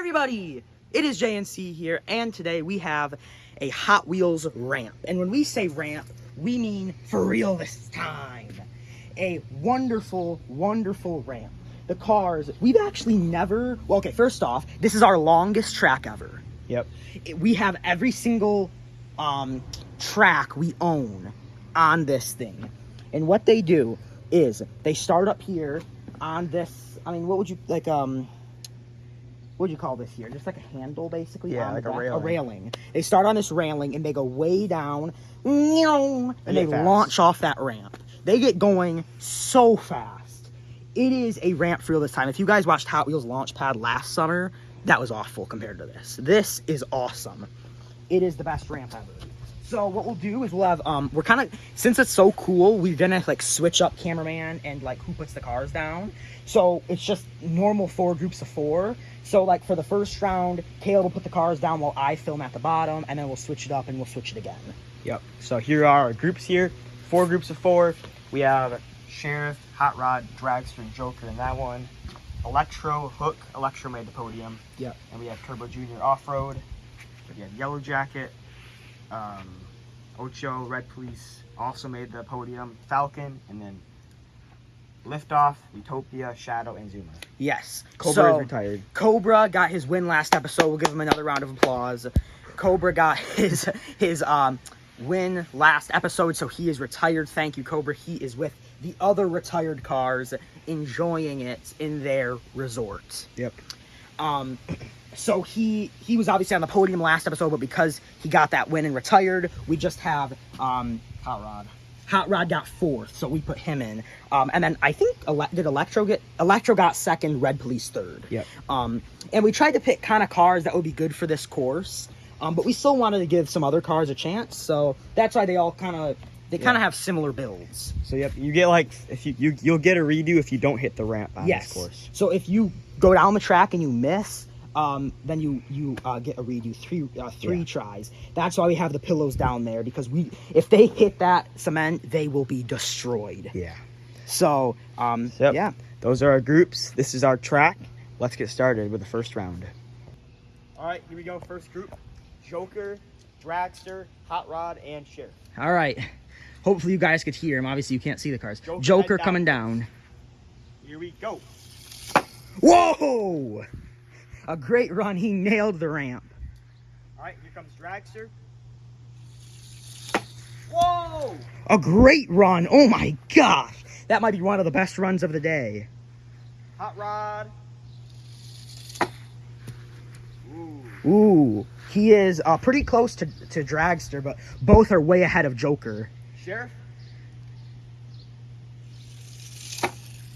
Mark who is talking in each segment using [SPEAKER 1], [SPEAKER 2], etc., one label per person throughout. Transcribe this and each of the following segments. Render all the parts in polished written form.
[SPEAKER 1] everybody, it is JNC here, and today we have a Hot Wheels ramp. And when we say ramp, we mean for real this time. A wonderful, wonderful ramp. The cars, we've actually never, well, okay, first off, this is our longest track ever.
[SPEAKER 2] Yep.
[SPEAKER 1] We have every single track we own on this thing. And what they do is they start up here on this, I mean, what would you, like, what would you call this here? Just like a handle, basically?
[SPEAKER 2] Yeah, like a railing.
[SPEAKER 1] A railing. They start on this railing, and they go way down, and they
[SPEAKER 2] fast.
[SPEAKER 1] launch off that ramp. They get going so fast. It is a ramp for real this time. If you guys watched Hot Wheels Launchpad last summer, that was awful compared to this. This is awesome. It is the best ramp ever. So what we'll do is we'll have, we're kind of, since it's so cool, we're gonna like switch up cameraman and like who puts the cars down. So it's just normal 4 groups of 4. So like for the first round, Caleb will put the cars down while I film at the bottom, and then we'll switch it up and we'll switch it again.
[SPEAKER 2] Yep. So here are our groups here. 4 groups of 4. We have Sheriff, Hot Rod, Dragster, and Joker in that one. Electro, Hook. Electro made the podium.
[SPEAKER 1] Yep.
[SPEAKER 2] And we have Turbo Junior Off-Road. We have Yellow Jacket. Ocho, Red Police also made the podium. Falcon, and then Liftoff, Utopia, Shadow, and Zuma.
[SPEAKER 1] Yes.
[SPEAKER 2] Cobra is retired.
[SPEAKER 1] Cobra got his win last episode. We'll give him another round of applause. Cobra got his win last episode, so he is retired. Thank you, Cobra. He is with the other retired cars, enjoying it in their resort.
[SPEAKER 2] Yep.
[SPEAKER 1] So he was obviously on the podium last episode, but because he got that win and retired, we just have
[SPEAKER 2] Hot Rod.
[SPEAKER 1] Hot Rod got 4th, so we put him in. And then I think Electro got 2nd, Red Police 3rd.
[SPEAKER 2] Yep.
[SPEAKER 1] And we tried to pick kind of cars that would be good for this course, but we still wanted to give some other cars a chance. So that's why they all kind of have similar builds.
[SPEAKER 2] So yep, you get like if you'll get a redo if you don't hit the ramp on this course.
[SPEAKER 1] So if you go down the track and you miss, then you get a redo 3 tries. That's why we have the pillows down there, because if they hit that cement, they will be destroyed.
[SPEAKER 2] Yeah.
[SPEAKER 1] So yeah,
[SPEAKER 2] those are our groups. This is our track. Let's get started with the first round. All right, here we go. First group: Joker, Dragster, Hot Rod, and Sheriff.
[SPEAKER 1] All right. Hopefully you guys could hear him. Obviously you can't see the cars. Joker coming down.
[SPEAKER 2] Here we go.
[SPEAKER 1] Whoa! A great run. He nailed the ramp.
[SPEAKER 2] All right, here comes Dragster. Whoa!
[SPEAKER 1] A great run. Oh my gosh. That might be one of the best runs of the day.
[SPEAKER 2] Hot Rod.
[SPEAKER 1] Ooh. He is pretty close to Dragster, but both are way ahead of Joker.
[SPEAKER 2] Sheriff.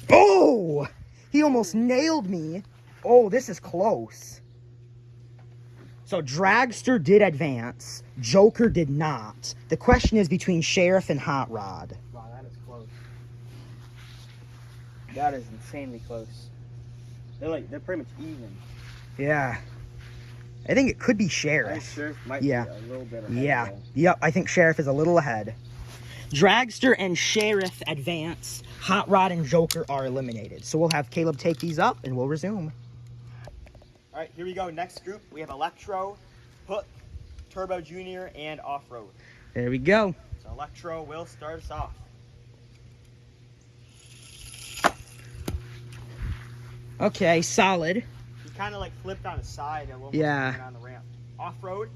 [SPEAKER 1] Oh! He almost nailed me. Oh, this is close. So Dragster did advance. Joker did not. The question is between Sheriff and Hot Rod.
[SPEAKER 2] Wow, that is close. That is insanely close. They're pretty much even.
[SPEAKER 1] Yeah. I think it could be Sheriff.
[SPEAKER 2] Sheriff might be a little bit ahead.
[SPEAKER 1] Yeah. Yep, I think Sheriff is a little ahead. Dragster and Sheriff advance. Hot Rod and Joker are eliminated. So we'll have Caleb take these up and we'll resume.
[SPEAKER 2] All right, here we go. Next group, we have Electro, Hook, Turbo Junior, and Off-Road.
[SPEAKER 1] There we go.
[SPEAKER 2] So Electro will start us off.
[SPEAKER 1] Okay, solid.
[SPEAKER 2] He kind of like flipped on his side a little bit on the ramp. Off-Road.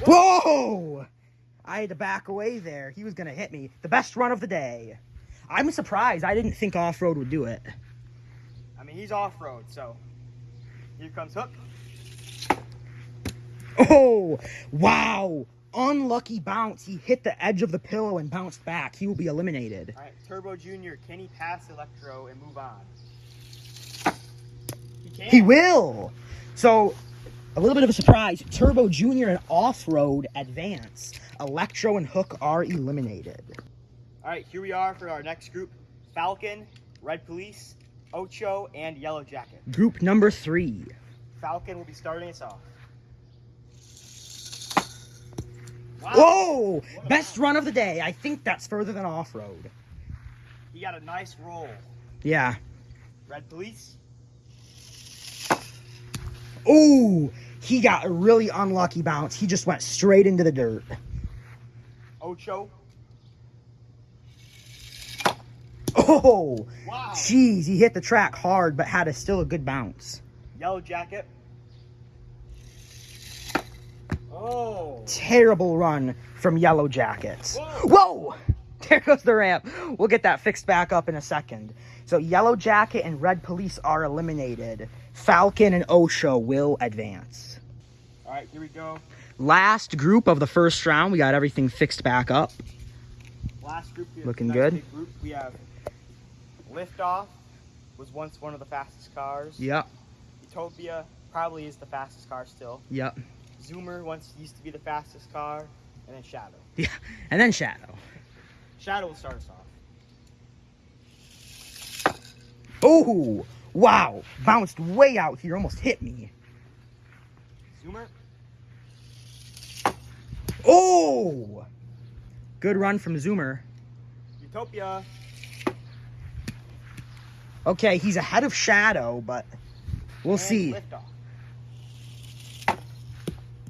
[SPEAKER 1] Whoa! I had to back away there. He was going to hit me. The best run of the day. I'm surprised. I didn't think Off-Road would do it.
[SPEAKER 2] I mean, he's Off-Road, so here comes Hook.
[SPEAKER 1] Oh, wow. Unlucky bounce. He hit the edge of the pillow and bounced back. He will be eliminated.
[SPEAKER 2] All right, Turbo Junior, can he pass Electro and move on? He can.
[SPEAKER 1] He will. So, a little bit of a surprise. Turbo Junior and Off-Road advance. Electro and Hook are eliminated.
[SPEAKER 2] All right, here we are for our next group. Falcon, Red Police, Ocho, and Yellow Jacket.
[SPEAKER 1] Group number 3.
[SPEAKER 2] Falcon will be starting us off.
[SPEAKER 1] Wow. Whoa! Best run of the day. I think that's further than Off-Road.
[SPEAKER 2] He got a nice roll.
[SPEAKER 1] Yeah.
[SPEAKER 2] Red Police.
[SPEAKER 1] Ooh, he got a really unlucky bounce. He just went straight into the dirt.
[SPEAKER 2] Ocho.
[SPEAKER 1] Oh,
[SPEAKER 2] Wow.
[SPEAKER 1] jeez, he hit the track hard, but had still a good bounce.
[SPEAKER 2] Yellow Jacket. Oh.
[SPEAKER 1] Terrible run from Yellow Jackets.
[SPEAKER 2] Whoa.
[SPEAKER 1] Whoa! There goes the ramp. We'll get that fixed back up in a second. So Yellow Jacket and Red Police are eliminated. Falcon and Osho will advance.
[SPEAKER 2] All right, here we go.
[SPEAKER 1] Last group of the first round. We got everything fixed back up.
[SPEAKER 2] Last group here.
[SPEAKER 1] Looking
[SPEAKER 2] Nice
[SPEAKER 1] good.
[SPEAKER 2] big group. We have Liftoff, was once one of the fastest cars.
[SPEAKER 1] Yep,
[SPEAKER 2] Utopia probably is the fastest car still.
[SPEAKER 1] yep.
[SPEAKER 2] Zoomer once used to be the fastest car, and then Shadow.
[SPEAKER 1] Yeah, and then Shadow.
[SPEAKER 2] Shadow will start us off.
[SPEAKER 1] Oh, wow. Bounced way out here. Almost hit me.
[SPEAKER 2] Zoomer.
[SPEAKER 1] Oh! Good run from Zoomer.
[SPEAKER 2] Utopia.
[SPEAKER 1] Okay, he's ahead of Shadow, but we'll
[SPEAKER 2] and
[SPEAKER 1] see.
[SPEAKER 2] Liftoff.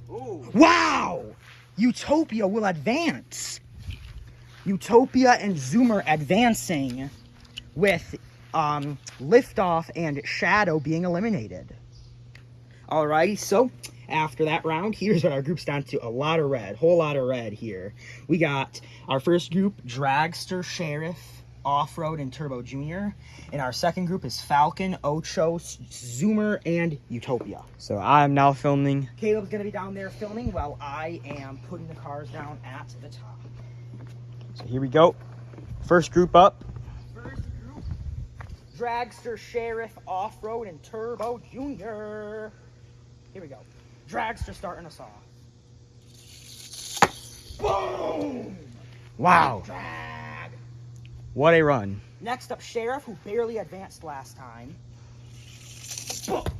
[SPEAKER 2] Ooh.
[SPEAKER 1] Wow! Utopia will advance. Utopia and Zoomer advancing with Liftoff and Shadow being eliminated. Alrighty, so after that round, here's what our group's down to. A lot of red, whole lot of red here. We got our first group, Dragster, Sheriff, Off-Road, and Turbo Jr. And our second group is Falcon, Ocho, Zoomer, and Utopia.
[SPEAKER 2] So I'm now filming.
[SPEAKER 1] Caleb's going to be down there filming while I am putting the cars down at the top.
[SPEAKER 2] So here we go. First group up.
[SPEAKER 1] First group, Dragster, Sheriff, Off-Road, and Turbo Jr. Here we go. Dragster starting us off. Boom!
[SPEAKER 2] Wow.
[SPEAKER 1] Drag.
[SPEAKER 2] What a run.
[SPEAKER 1] Next up, Sheriff, who barely advanced last time.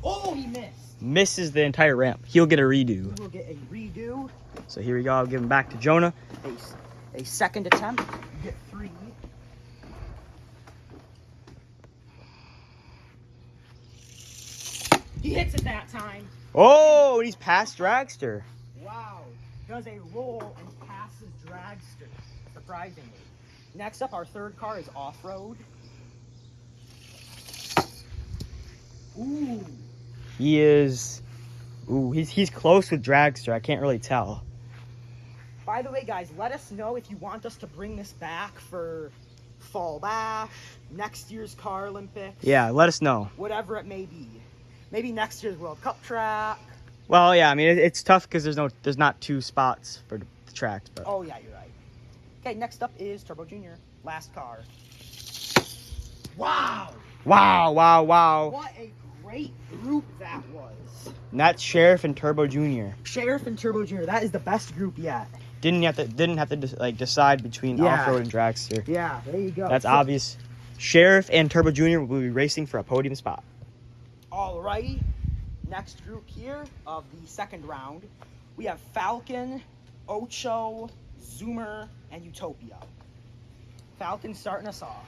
[SPEAKER 1] Oh, he missed.
[SPEAKER 2] Misses the entire ramp. He'll get a redo.
[SPEAKER 1] We'll get a redo.
[SPEAKER 2] So here we go. I'll give him back to Jonah.
[SPEAKER 1] A second attempt. You get 3. He hits it that time.
[SPEAKER 2] Oh, he's past Dragster.
[SPEAKER 1] Wow. Does a roll and passes Dragster. Surprisingly. Next up, our third car is Off-Road. Ooh.
[SPEAKER 2] He is. Ooh, he's close with Dragster. I can't really tell.
[SPEAKER 1] By the way, guys, let us know if you want us to bring this back for Fall Bash, next year's Car Olympics.
[SPEAKER 2] Yeah, let us know.
[SPEAKER 1] Whatever it may be. Maybe next year's World Cup track.
[SPEAKER 2] Well, yeah, I mean it's tough because there's not 2 spots for the tracks, but
[SPEAKER 1] Oh, yeah, you're right. Okay, next up is Turbo Jr. Last car. Wow!
[SPEAKER 2] wow.
[SPEAKER 1] What a great group that was.
[SPEAKER 2] And that's Sheriff and Turbo Jr.
[SPEAKER 1] Sheriff and Turbo Jr. That is the best group yet.
[SPEAKER 2] Didn't have to decide between
[SPEAKER 1] Yeah.
[SPEAKER 2] Off-Road and Dragster.
[SPEAKER 1] Yeah, there you go.
[SPEAKER 2] That's obvious. Sheriff and Turbo Jr. will be racing for a podium spot.
[SPEAKER 1] Alrighty. Next group here of the second round, we have Falcon, Ocho, Zoomer, and Utopia. Falcon starting us off.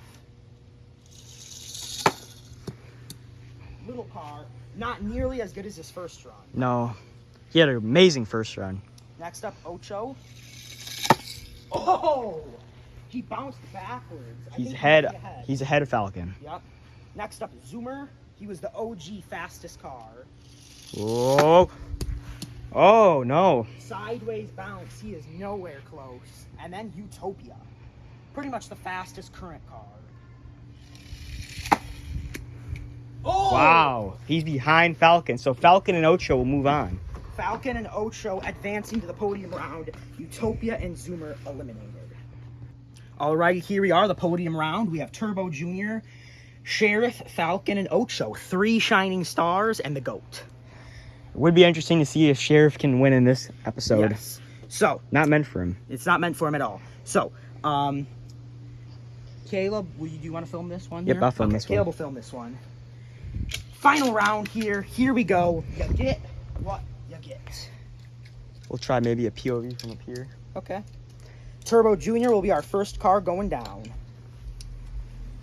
[SPEAKER 1] Little car, not nearly as good as his first run.
[SPEAKER 2] No, he had an amazing first run.
[SPEAKER 1] Next up, Ocho. Oh! He bounced backwards. I think
[SPEAKER 2] He's
[SPEAKER 1] he
[SPEAKER 2] ahead.
[SPEAKER 1] might be ahead.
[SPEAKER 2] He's ahead of Falcon.
[SPEAKER 1] Yep. Next up, Zoomer. He was the OG fastest car.
[SPEAKER 2] Oh, oh no!
[SPEAKER 1] Sideways bounce. He is nowhere close. And then Utopia. Pretty much the fastest current car. Oh!
[SPEAKER 2] Wow, he's behind Falcon. So Falcon and Ocho will move on.
[SPEAKER 1] Falcon and Ocho advancing to the podium round. Utopia and Zoomer eliminated. Alrighty, here we are, the podium round. We have Turbo Jr., Sheriff, Falcon, and Ocho. 3 shining stars and the GOAT.
[SPEAKER 2] It would be interesting to see if Sheriff can win in this episode.
[SPEAKER 1] Yes. So,
[SPEAKER 2] Not meant for him.
[SPEAKER 1] it's not meant for him at all. So, Caleb, do you want to film this one?
[SPEAKER 2] Yep,
[SPEAKER 1] here?
[SPEAKER 2] I'll film
[SPEAKER 1] Okay,
[SPEAKER 2] this one.
[SPEAKER 1] Caleb will film this one. Final round here. Here we go. You get what you get.
[SPEAKER 2] We'll try maybe a POV from up here.
[SPEAKER 1] Okay. Turbo Jr. will be our first car going down.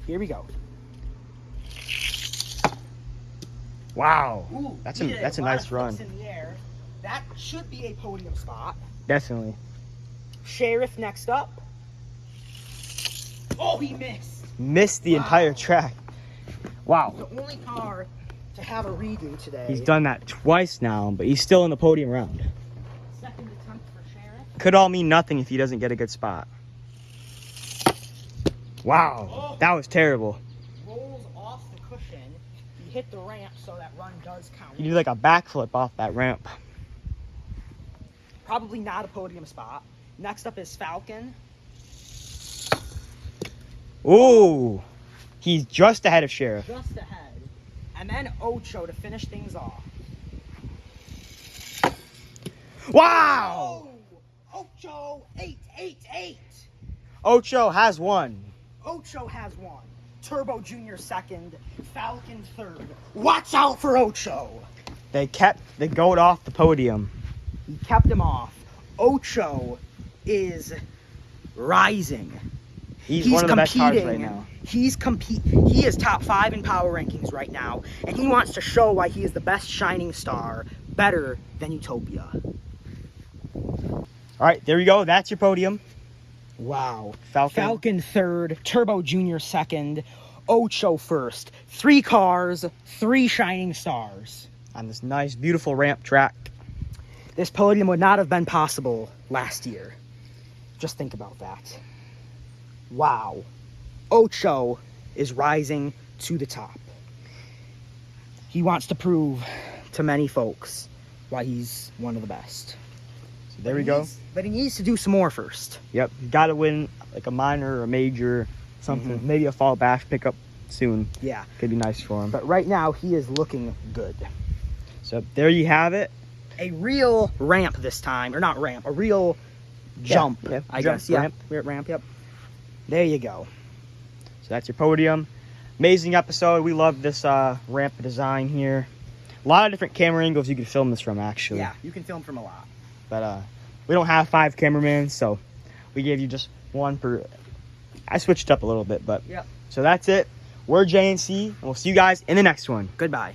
[SPEAKER 1] Here we go.
[SPEAKER 2] Wow.
[SPEAKER 1] Ooh,
[SPEAKER 2] That's
[SPEAKER 1] he
[SPEAKER 2] a
[SPEAKER 1] did
[SPEAKER 2] that's a
[SPEAKER 1] lot
[SPEAKER 2] nice
[SPEAKER 1] of
[SPEAKER 2] run.
[SPEAKER 1] flips in the air. That should be a podium spot.
[SPEAKER 2] Definitely.
[SPEAKER 1] Sheriff next up. Oh, he missed.
[SPEAKER 2] Missed the entire track. Wow.
[SPEAKER 1] The only car to have a redo today.
[SPEAKER 2] He's done that twice now, but he's still in the podium round.
[SPEAKER 1] Second attempt for Sheriff.
[SPEAKER 2] Could all mean nothing if he doesn't get a good spot. Wow.
[SPEAKER 1] Oh.
[SPEAKER 2] That was terrible.
[SPEAKER 1] Rolls off the cushion. He hit the ramp, so that run does count.
[SPEAKER 2] He did like a backflip off that ramp.
[SPEAKER 1] Probably not a podium spot. Next up is Falcon.
[SPEAKER 2] Ooh. He's just ahead of Sheriff.
[SPEAKER 1] Just ahead. And then Ocho to finish things off.
[SPEAKER 2] Wow.
[SPEAKER 1] Oh! Ocho 888.
[SPEAKER 2] Ocho has won.
[SPEAKER 1] Ocho has won. Turbo Jr. second. Falcon third. Watch out for Ocho.
[SPEAKER 2] They kept the goat off the podium.
[SPEAKER 1] He kept him off. Ocho is rising.
[SPEAKER 2] He's one of the best cars right now.
[SPEAKER 1] He is top 5 in power rankings right now, and he wants to show why he is the best shining star, better than Utopia.
[SPEAKER 2] All right, there we go. That's your podium.
[SPEAKER 1] Wow.
[SPEAKER 2] Falcon
[SPEAKER 1] third, Turbo Jr. second, Ocho first. 3 cars, 3 shining stars.
[SPEAKER 2] on this nice, beautiful ramp track.
[SPEAKER 1] This podium would not have been possible last year. Just think about that. Wow. Ocho is rising to the top. He wants to prove to many folks why he's one of the best.
[SPEAKER 2] So there we go.
[SPEAKER 1] But he needs to do some more first.
[SPEAKER 2] Yep, you got to win like a minor or a major, something. Maybe a fall bash pickup soon.
[SPEAKER 1] Yeah.
[SPEAKER 2] Could be nice for him.
[SPEAKER 1] But right now, he is looking good.
[SPEAKER 2] So there you have it.
[SPEAKER 1] A real ramp this time. Or not ramp, a real jump,
[SPEAKER 2] yeah,
[SPEAKER 1] I
[SPEAKER 2] jump,
[SPEAKER 1] guess. Yeah,
[SPEAKER 2] ramp.
[SPEAKER 1] ramp, yep. There you go.
[SPEAKER 2] So that's your podium. Amazing episode. We love this ramp design here. A lot of different camera angles you could film this from, actually.
[SPEAKER 1] Yeah, you can film from a lot.
[SPEAKER 2] But we don't have 5 cameramen, so we gave you just 1 per. I switched up a little bit, but
[SPEAKER 1] Yep.
[SPEAKER 2] so that's it. We're JNC, and we'll see you guys in the next one.
[SPEAKER 1] Goodbye.